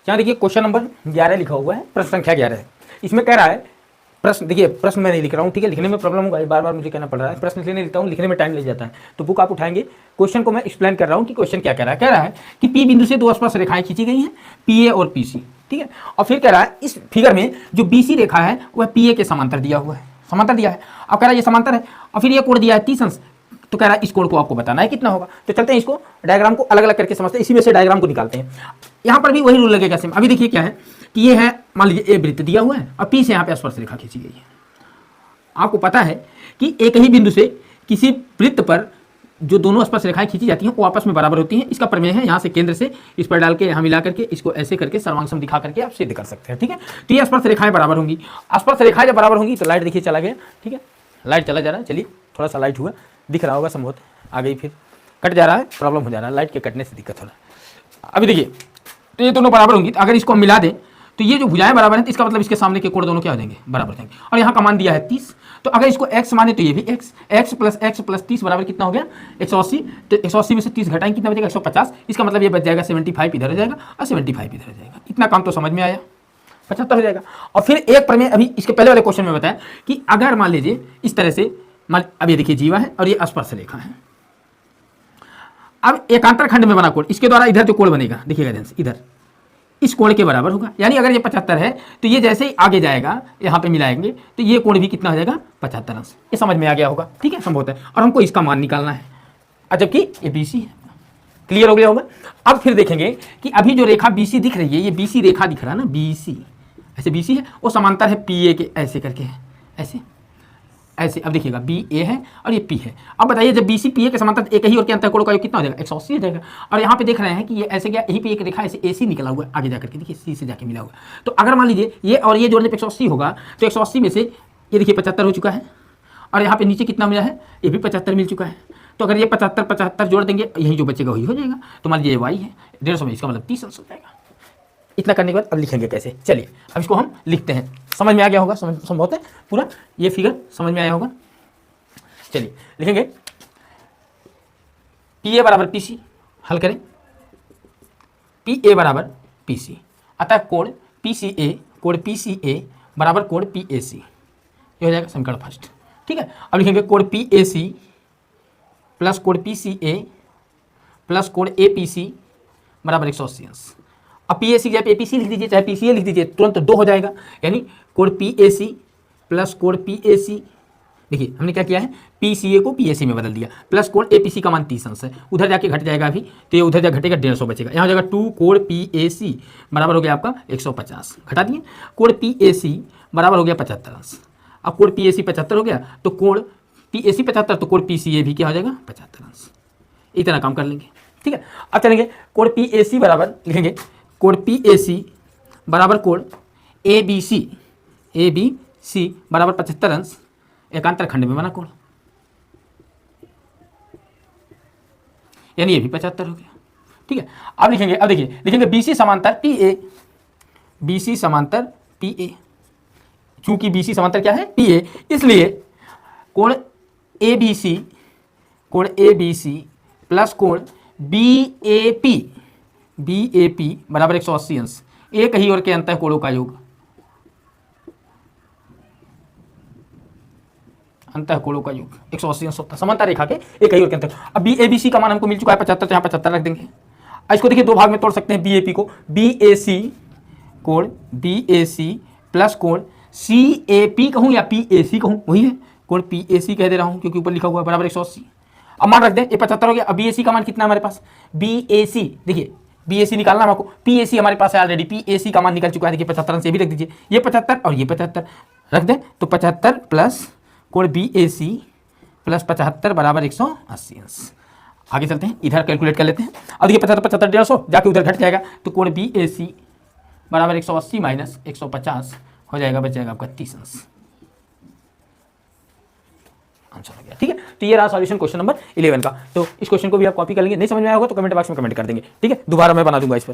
यहाँ देखिए question number 11 लिखा हुआ है, प्रश्न संख्या 11 है। इसमें कह रहा है प्रश्न, देखिए प्रश्न मैं नहीं लिख रहा हूँ, ठीक है, लिखने में प्रॉब्लम होगा, बार बार मुझे कहना पड़ रहा है, प्रश्न इसलिए नहीं लिखता हूँ, लिखने में टाइम लग जाता है। तो बुक आप उठाएंगे, क्वेश्चन को मैं एक्सप्लेन कर रहा हूँ कि क्वेश्चन क्या कह रहा है। कह रहा है कि पी बिंदु से दो स्पर्श रेखाएं खींची गई हैं, पी ए और पी सी, ठीक है। और फिर कह रहा है इस फिगर में जो बी सी रेखा है वह पी ए के समांतर दिया हुआ है, समांतर दिया है। अब कह रहा है ये समांतर है, और फिर ये कोण दिया है 30 अंश, तो कह रहा है इस कोण को आपको बताना है कितना होगा। तो चलते हैं इसको डायग्राम को अलग अलग करके समझते हैं, इसी में से डायग्राम को निकालते हैं। यहाँ पर भी वही रूल लगेगा सेम। अभी देखिए क्या है कि ये है, मान लीजिए ए वृत्त दिया हुआ है और पी से यहाँ पे स्पर्श रेखा खींची गई है। आपको पता है कि एक ही बिंदु से किसी वृत्त पर जो दोनों स्पर्श रेखाएं खींची जाती हैं वो आपस में बराबर होती हैं। इसका प्रमेय है, यहाँ से केंद्र से इस पर डाल के यहाँ मिला करके इसको ऐसे करके सर्वांग दिखा करके आप सिद्ध कर सकते हैं, ठीक है। तो ये स्पर्श रेखाएं बराबर होंगी, स्पर्श रेखाएं जब बराबर होंगी तो लाइट देखिए चला गया, ठीक है, लाइट चला जा रहा है। चलिए थोड़ा सा लाइट हुआ, दिख रहा होगा संभवत, आ गई, फिर कट जा रहा है, प्रॉब्लम हो जा रहा है, लाइट के कटने से दिक्कत हो रहा है। अभी देखिए तो ये दोनों बराबर होंगी, तो अगर इसको हम मिला दें तो ये जो भुजाएं बराबर हैं, तो इसका मतलब इसके सामने के कोण दोनों क्या हो जाएंगे, बराबर हो जाएंगे। और यहाँ का मान दिया है 30, तो अगर इसको x माने तो ये भी x प्लस 30 बराबर कितना हो गया 180। तो 180 में से 30 घटाएंगे कितना बचेगा 150। इसका मतलब ये बच जाएगा 75 इधर हो जाएगा और 75 इधर हो जाएगा। इतना काम तो समझ में आया, 75 हो जाएगा। और फिर एक प्रमेय अभी इसके पहले वाले क्वेश्चन में बताया कि अगर मान लीजिए इस तरह से, अब ये देखिए जीवा है और ये स्पर्श रेखा है। अब एकांतर खंड में बना कोण, इसके द्वारा इधर जो कोण बनेगा देखिएगा ध्यान से, इधर इस कोण के बराबर होगा। यानी अगर ये 75 है तो ये जैसे ही आगे जाएगा यहाँ पे मिलाएंगे तो ये कोण भी कितना हो जाएगा 75 अंश। ये समझ में आ गया होगा, ठीक है, संभवत है। और हमको इसका मान निकालना है, जबकि ये BC है। क्लियर हो गया होगा। अब फिर देखेंगे कि अभी जो रेखा BC दिख रही है, ये BC रेखा दिख रहा है ना, BC ऐसे BC है, वो समांतर है PA के, ऐसे करके है, ऐसे ऐसे। अब देखिएगा BA है और ये P है। अब बताइए जब BC PA के समांतर एक ही और के अंतःकोण का योग कितना हो जाएगा 180 हो जाएगा। और यहाँ पे देख रहे हैं कि ये ऐसे गया, यहीं पे एक रेखा ऐसे AC निकला हुआ है, आगे जाकर के देखिए C से जाके मिला हुआ। तो अगर मान लीजिए ये और ये जोड़ने पे 180 होगा, तो 180 में से ये देखिए 75 हो चुका है, और यहाँ पे नीचे कितना मिला है, ये भी 75 मिल चुका है। तो अगर ये 75 जोड़ देंगे, यही जो बचेगा वही हो जाएगा। तो मान लीजिए Y है 150 में, इसका मतलब 30 अंश हो जाएगा। इतना करने के बाद अब लिखेंगे कैसे, चलिए अब इसको हम लिखते हैं। समझ में आ गया होगा, संभवत है पूरा ये फिगर समझ में आया होगा। चलिए लिखेंगे PA बराबर PC, हल करें, PA बराबर PC, अतः कोण PCA बराबर कोण PAC, ये हो जाएगा समीकरण फर्स्ट, ठीक है। अब लिखेंगे कोण PAC प्लस कोण PCA प्लस कोण APC बराबर 180 अंश। अब PAC की जगह APC लिख दीजिए, चाहे PCA लिख दीजिए, तुरंत 2 हो जाएगा। यानी कोण PAC प्लस कोण PAC, देखिए हमने क्या किया है, PCA को PAC में बदल दिया, प्लस कोण APC का मान 30 अंश है, उधर जाके घट जाएगा अभी, तो ये उधर जा घटेगा 150 बचेगा। यहाँ हो जाएगा 2 कोण PAC बराबर हो गया आपका 150, घटा दिए, कोण PAC बराबर हो गया 75 अंश। अब कोण PAC 75 हो गया तो कोण PAC 75, तो कोण PCA भी क्या हो जाएगा 75 अंश। इतना काम कर लेंगे, ठीक है। अब चलेंगे कोण PAC बराबर, लिखेंगे कोण PAC बराबर कोण ABC बराबर 75 अंश, एकांतर खंड में बना कोण, यानी ये भी 75 हो गया, ठीक है। अब लिखेंगे, अब देखिए लिखेंगे BC समांतर PA, BC समांतर PA, चूंकि BC समांतर क्या है PA, इसलिए कोण ABC प्लस कोण BAP बराबर 180 अंश, एक ही और के अंतःकोणों का योग, अंतःकोणों का योग 180 अंश होता है, समांतर रेखा के एक ही और के अंतर। अब ABC का मान हमको मिल चुका है 75, तो यहाँ 75 रख देंगे। इसको देखिए दो भाग में तोड़ सकते हैं, BAP को, कोण BAC प्लस कोण CAP कहूँ या PAC कहूँ, वही है, कोण PAC कह दे रहा हूँ क्योंकि ऊपर लिखा हुआ है बराबर 180। अब मान रख दें, ये 75 हो गया। अब BAC का मान कितना है हमारे पास, BAC देखिए BAC निकालना हमको, PAC हमारे पास है ऑलरेडी, PAC का मान निकल चुका है, देखिए 75 से भी रख दीजिए, ये 75 और ये 75 रख दें, तो 75 प्लस कोण BAC प्लस 75 बराबर 180 अंश। आगे चलते हैं, इधर कैलकुलेट कर लेते हैं। अब देखिए 75 150 जाके उधर घट जाएगा, तो कोण BAC बराबर 180 माइनस 150 हो जाएगा, बच जाएगा आपका 30 अंश। आंसर हो गया, ठीक है। तो ये रहा सॉल्यूशन क्वेश्चन नंबर 11 का। तो इस क्वेश्चन को भी आप कॉपी कर लेंगे, नहीं समझ में आया होगा तो कमेंट बॉक्स में कमेंट कर देंगे, ठीक है। दोबारा मैं बना दूंगा इस पर।